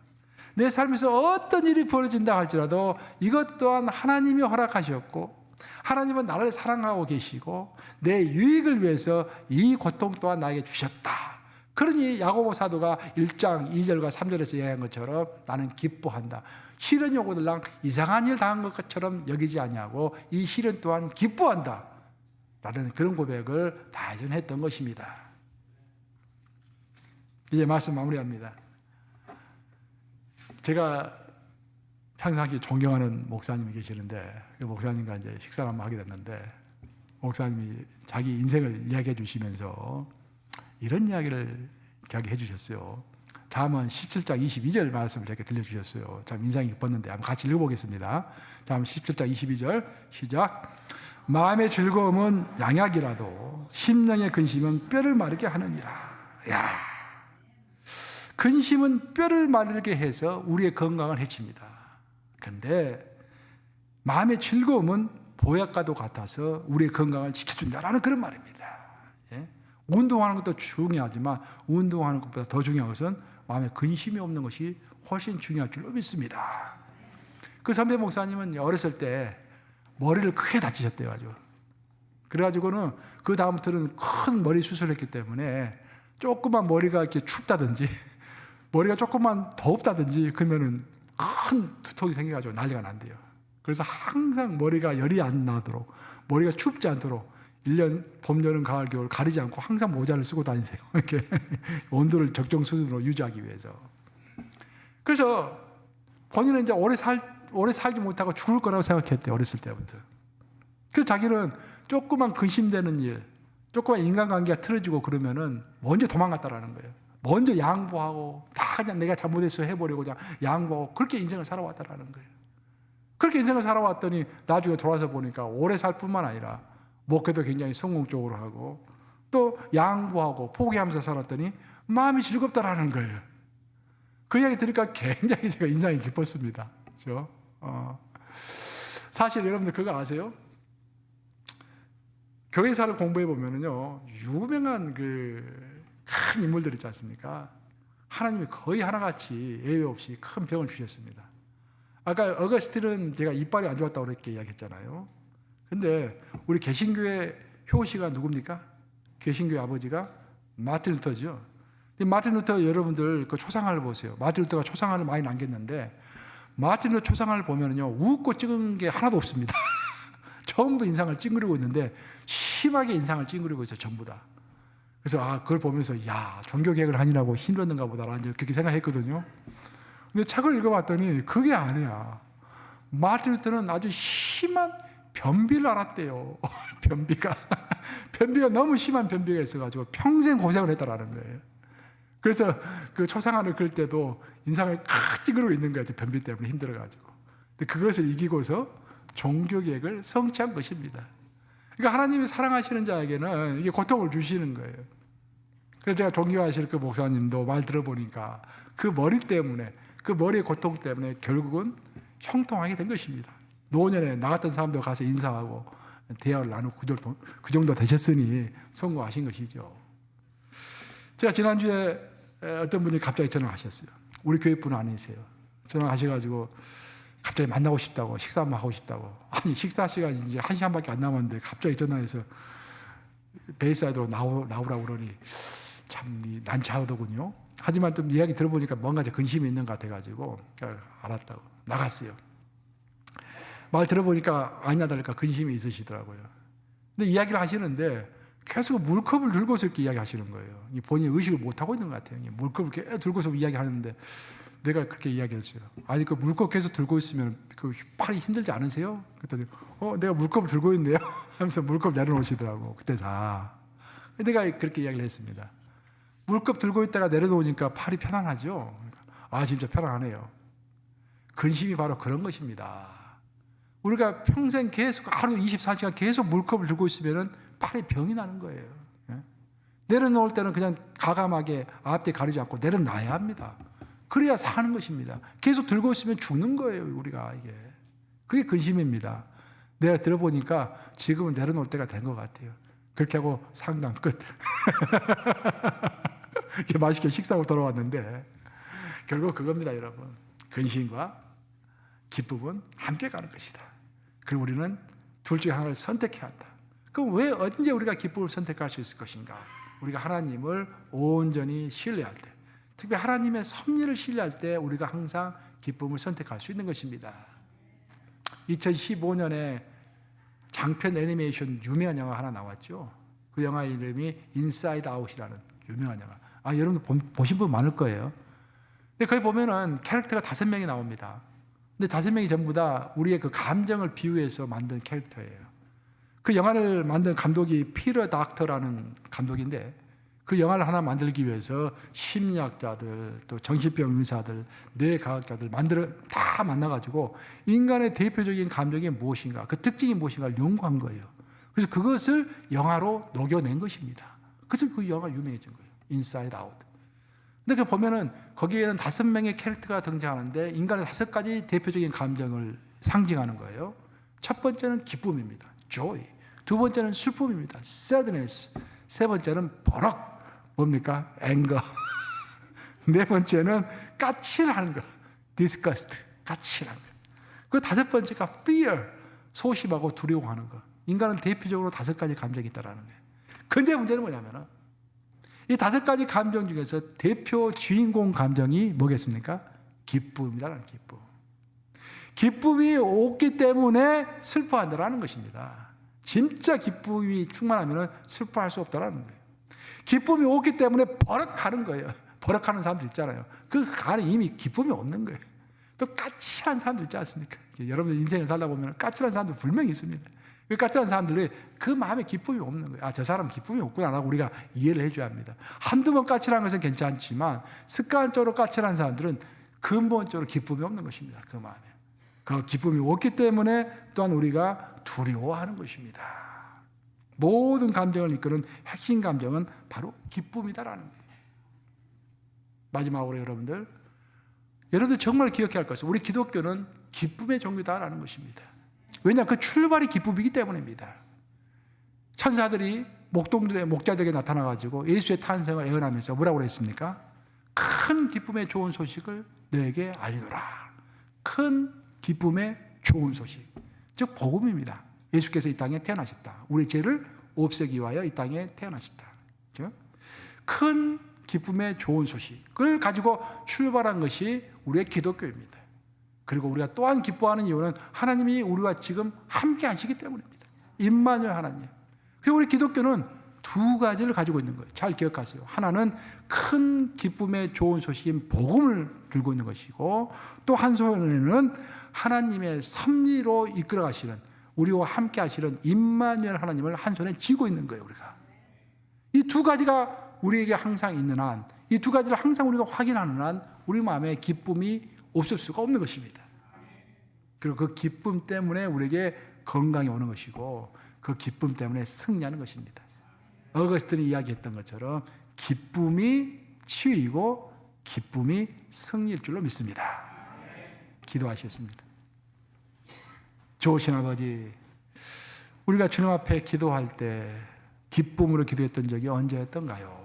내 삶에서 어떤 일이 벌어진다 할지라도 이것 또한 하나님이 허락하셨고, 하나님은 나를 사랑하고 계시고 내 유익을 위해서 이 고통 또한 나에게 주셨다. 그러니 야고보 사도가 1장 2절과 3절에서 이야기한 것처럼 나는 기뻐한다. 시련이 오거들랑 이상한 일 당한 것처럼 여기지 아니하고 이 시련 또한 기뻐한다 라는 그런 고백을 다윗은 했던 것입니다. 이제 말씀 마무리합니다. 제가 평상시 존경하는 목사님이 계시는데, 그 목사님과 이제 식사를 한번 하게 됐는데, 목사님이 자기 인생을 이야기해 주시면서 이런 이야기를 이야기해 주셨어요. 잠언 17장 22절 말씀을 이렇게 들려주셨어요. 참 인상이 깊었는데 한번 같이 읽어보겠습니다. 잠언 17장 22절 시작. 마음의 즐거움은 양약이라도 심령의 근심은 뼈를 마르게 하느니라. 야, 근심은 뼈를 마르게 해서 우리의 건강을 해칩니다. 그런데 마음의 즐거움은 보약과도 같아서 우리의 건강을 지켜준다라는 그런 말입니다. 예? 운동하는 것도 중요하지만 운동하는 것보다 더 중요한 것은 마음에 근심이 없는 것이 훨씬 중요할 줄로 믿습니다. 그 선배 목사님은 어렸을 때 머리를 크게 다치셨대요. 아주. 그래가지고는 그 다음부터는 큰 머리 수술을 했기 때문에 조금만 머리가 이렇게 춥다든지 머리가 조금만 덥다든지 그러면은 큰 두통이 생겨가지고 난리가 난대요. 그래서 항상 머리가 열이 안 나도록, 머리가 춥지 않도록 1년 봄, 여름, 가을, 겨울 가리지 않고 항상 모자를 쓰고 다니세요. 이렇게 온도를 적정 수준으로 유지하기 위해서. 그래서 본인은 이제 오래 살지 못하고 죽을 거라고 생각했대요. 어렸을 때부터. 그래서 자기는 조그만 근심되는 일, 조금만 인간관계가 틀어지고 그러면은 먼저 도망갔다라는 거예요. 먼저 양보하고 다 그냥 내가 잘못했어 해버리고 그냥 양보하고 그렇게 인생을 살아왔다라는 거예요. 그렇게 인생을 살아왔더니 나중에 돌아서 보니까 오래 살 뿐만 아니라 목회도 굉장히 성공적으로 하고 또 양보하고 포기하면서 살았더니 마음이 즐겁다라는 거예요. 그 이야기 들으니까 굉장히 제가 인상이 깊었습니다. 그렇죠? 사실 여러분들 그거 아세요? 교회사를 공부해 보면은요, 유명한 큰 인물들 있지 않습니까? 하나님이 거의 하나같이 예외 없이 큰 병을 주셨습니다. 아까 어거스틴은 제가 이빨이 안 좋았다고 그렇게 이야기했잖아요. 근데 우리 개신교의 효시가 누굽니까? 개신교의 아버지가 마틴 루터죠. 마틴 루터 여러분들 그 초상화를 보세요. 마틴 루터가 초상화를 많이 남겼는데 마틴 루터 초상화를 보면은요, 웃고 찍은 게 하나도 없습니다. 전부 인상을 찡그리고 있는데 심하게 인상을 찡그리고 있어요, 전부 다. 그래서 그걸 보면서 종교개혁을 하느라고 힘들었는가 보다라는 그렇게 생각했거든요. 근데 책을 읽어봤더니 그게 아니야. 마틴 루터는 아주 심한 변비를 앓았대요. 변비가 너무 심한 변비가 있어가지고 평생 고생을 했다라는 거예요. 그래서 그 초상화를 그릴 때도 인상을 칵 찌그러고 있는 거예요. 변비 때문에 힘들어가지고. 근데 그것을 이기고서 종교개혁을 성취한 것입니다. 그러니까 하나님이 사랑하시는 자에게는 이게 고통을 주시는 거예요. 그래서 제가 존경하실 그 목사님도 말 들어보니까 그 머리 때문에, 그 머리의 고통 때문에 결국은 형통하게 된 것입니다. 노년에 나 같은 사람도 가서 인사하고 대화를 나누고 그 정도 되셨으니 성공하신 것이죠. 제가 지난주에 어떤 분이 갑자기 전화하셨어요. 우리 교회 분 아니세요. 전화하셔가지고 갑자기 만나고 싶다고, 식사 한번 하고 싶다고. 아니, 식사 시간이 이제 1시간밖에 안 남았는데 갑자기 전화해서 베이사이드로 나오라고 그러니 참 난처하더군요. 하지만 좀 이야기 들어보니까 뭔가 근심이 있는 것 같아가지고 알았다고 나갔어요. 말 들어보니까 아니나 다를까 근심이 있으시더라고요. 근데 이야기를 하시는데 계속 물컵을 들고서 이렇게 이야기하시는 거예요. 본인이 의식을 못하고 있는 것 같아요. 물컵을 계속 들고서 이야기하는데 내가 그렇게 이야기했어요. 아니, 그 물컵 계속 들고 있으면 그 팔이 힘들지 않으세요? 그랬더니 내가 물컵을 들고 있네요 하면서 물컵 내려놓으시더라고. 그때 내가 그렇게 이야기를 했습니다. 물컵 들고 있다가 내려놓으니까 팔이 편안하죠? 진짜 편안하네요. 근심이 바로 그런 것입니다. 우리가 평생 계속 하루 24시간 계속 물컵을 들고 있으면 팔에 병이 나는 거예요. 내려놓을 때는 그냥 과감하게 앞뒤 가리지 않고 내려놔야 합니다. 그래야 사는 것입니다. 계속 들고 있으면 죽는 거예요, 우리가 이게. 그게 근심입니다. 내가 들어보니까 지금은 내려놓을 때가 된 것 같아요. 그렇게 하고 상담 끝. 이렇게 맛있게 식사하고 돌아왔는데 결국 그겁니다, 여러분. 근심과 기쁨은 함께 가는 것이다. 그리고 우리는 둘 중에 하나를 선택해야 한다. 그럼 왜 언제 우리가 기쁨을 선택할 수 있을 것인가? 우리가 하나님을 온전히 신뢰할 때, 특히 하나님의 섭리를 신뢰할 때 우리가 항상 기쁨을 선택할 수 있는 것입니다. 2015년에 장편 애니메이션 유명한 영화 하나 나왔죠. 그 영화 이름이 인사이드 아웃이라는 유명한 영화. 여러분 보신 분 많을 거예요. 근데 거기 보면은 캐릭터가 5명이 나옵니다. 근데 5명이 전부 다 우리의 그 감정을 비유해서 만든 캐릭터예요. 그 영화를 만든 감독이 피터 닥터라는 감독인데 그 영화를 하나 만들기 위해서 심리학자들, 또 정신병 의사들, 뇌과학자들 다 만나가지고 인간의 대표적인 감정이 무엇인가, 그 특징이 무엇인가를 연구한 거예요. 그래서 그것을 영화로 녹여낸 것입니다. 그래서 그 영화가 유명해진 거예요. 인사이드 아웃. 근데 그 보면은 거기에는 5명의 캐릭터가 등장하는데 인간의 5가지 대표적인 감정을 상징하는 거예요. 첫 번째는 기쁨입니다. joy. 두 번째는 슬픔입니다. sadness. 세 번째는 버럭. 뭡니까? anger. 네 번째는 까칠한 거. disgust. 까칠한 거. 그 5번째가 fear. 소심하고 두려워하는 거. 인간은 대표적으로 5가지 감정이 있다는 거예요. 근데 문제는 뭐냐면은 이 5가지 감정 중에서 대표 주인공 감정이 뭐겠습니까? 기쁨이다라는 기쁨. 기쁨이 없기 때문에 슬퍼한다라는 것입니다. 진짜 기쁨이 충만하면 슬퍼할 수 없다라는 거예요. 기쁨이 없기 때문에 버럭하는 거예요. 버럭하는 사람들 있잖아요. 그 안에 이미 기쁨이 없는 거예요. 또 까칠한 사람들 있지 않습니까? 여러분들 인생을 살다 보면 까칠한 사람들 분명히 있습니다. 그 까칠한 사람들이 그 마음에 기쁨이 없는 거예요. 아, 저 사람 기쁨이 없구나라고 우리가 이해를 해줘야 합니다. 한두 번 까칠한 것은 괜찮지만 습관적으로 까칠한 사람들은 근본적으로 기쁨이 없는 것입니다. 그 마음에. 그 기쁨이 없기 때문에 또한 우리가 두려워하는 것입니다. 모든 감정을 이끄는 핵심 감정은 바로 기쁨이다라는 거예요. 마지막으로 여러분들 정말 기억해야 할 것은 우리 기독교는 기쁨의 종교다라는 것입니다. 왜냐? 그 출발이 기쁨이기 때문입니다. 천사들이 목자들에게 나타나가지고 예수의 탄생을 예언하면서 뭐라고 그랬습니까? 큰 기쁨의 좋은 소식을 너에게 알리노라. 큰 기쁨의 좋은 소식. 즉 복음입니다. 예수께서 이 땅에 태어나셨다. 우리 죄를 없애기 위하여 이 땅에 태어나셨다. 그렇죠? 큰 기쁨의 좋은 소식을 가지고 출발한 것이 우리의 기독교입니다. 그리고 우리가 또한 기뻐하는 이유는 하나님이 우리와 지금 함께 하시기 때문입니다. 임마누엘 하나님. 그리고 우리 기독교는 두 가지를 가지고 있는 거예요. 잘 기억하세요. 하나는 큰 기쁨의 좋은 소식인 복음을 들고 있는 것이고, 또 한 손에는 하나님의 섭리로 이끌어 가시는, 우리와 함께 하시는 임마누엘 하나님을 한 손에 쥐고 있는 거예요. 우리가 이 두 가지가 우리에게 항상 있는 한, 이 두 가지를 항상 우리가 확인하는 한 우리 마음에 기쁨이 없을 수가 없는 것입니다. 그리고 그 기쁨 때문에 우리에게 건강이 오는 것이고, 그 기쁨 때문에 승리하는 것입니다. 어거스틴이 이야기했던 것처럼 기쁨이 치유이고 기쁨이 승리일 줄로 믿습니다. 기도하시겠습니다. 좋으신 아버지, 우리가 주님 앞에 기도할 때 기쁨으로 기도했던 적이 언제였던가요?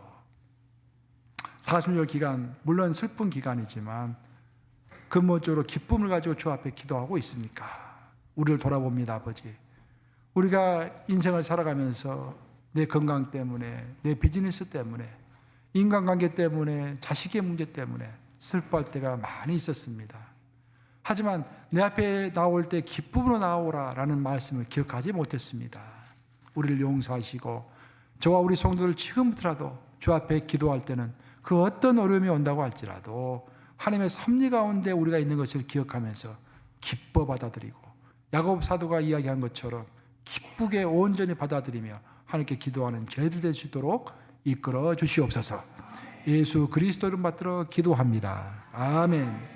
40년 기간, 물론 슬픈 기간이지만 근본적으로 기쁨을 가지고 주 앞에 기도하고 있습니까? 우리를 돌아봅니다, 아버지. 우리가 인생을 살아가면서 내 건강 때문에, 내 비즈니스 때문에, 인간관계 때문에, 자식의 문제 때문에 슬퍼할 때가 많이 있었습니다. 하지만 내 앞에 나올 때 기쁨으로 나오라라는 말씀을 기억하지 못했습니다. 우리를 용서하시고 저와 우리 성도들 지금부터라도 주 앞에 기도할 때는 그 어떤 어려움이 온다고 할지라도 하나님의 섭리 가운데 우리가 있는 것을 기억하면서 기뻐 받아들이고, 야고보 사도가 이야기한 것처럼 기쁘게 온전히 받아들이며 하나님께 기도하는 저희들 될 수 있도록 이끌어 주시옵소서. 예수 그리스도를 받들어 기도합니다. 아멘.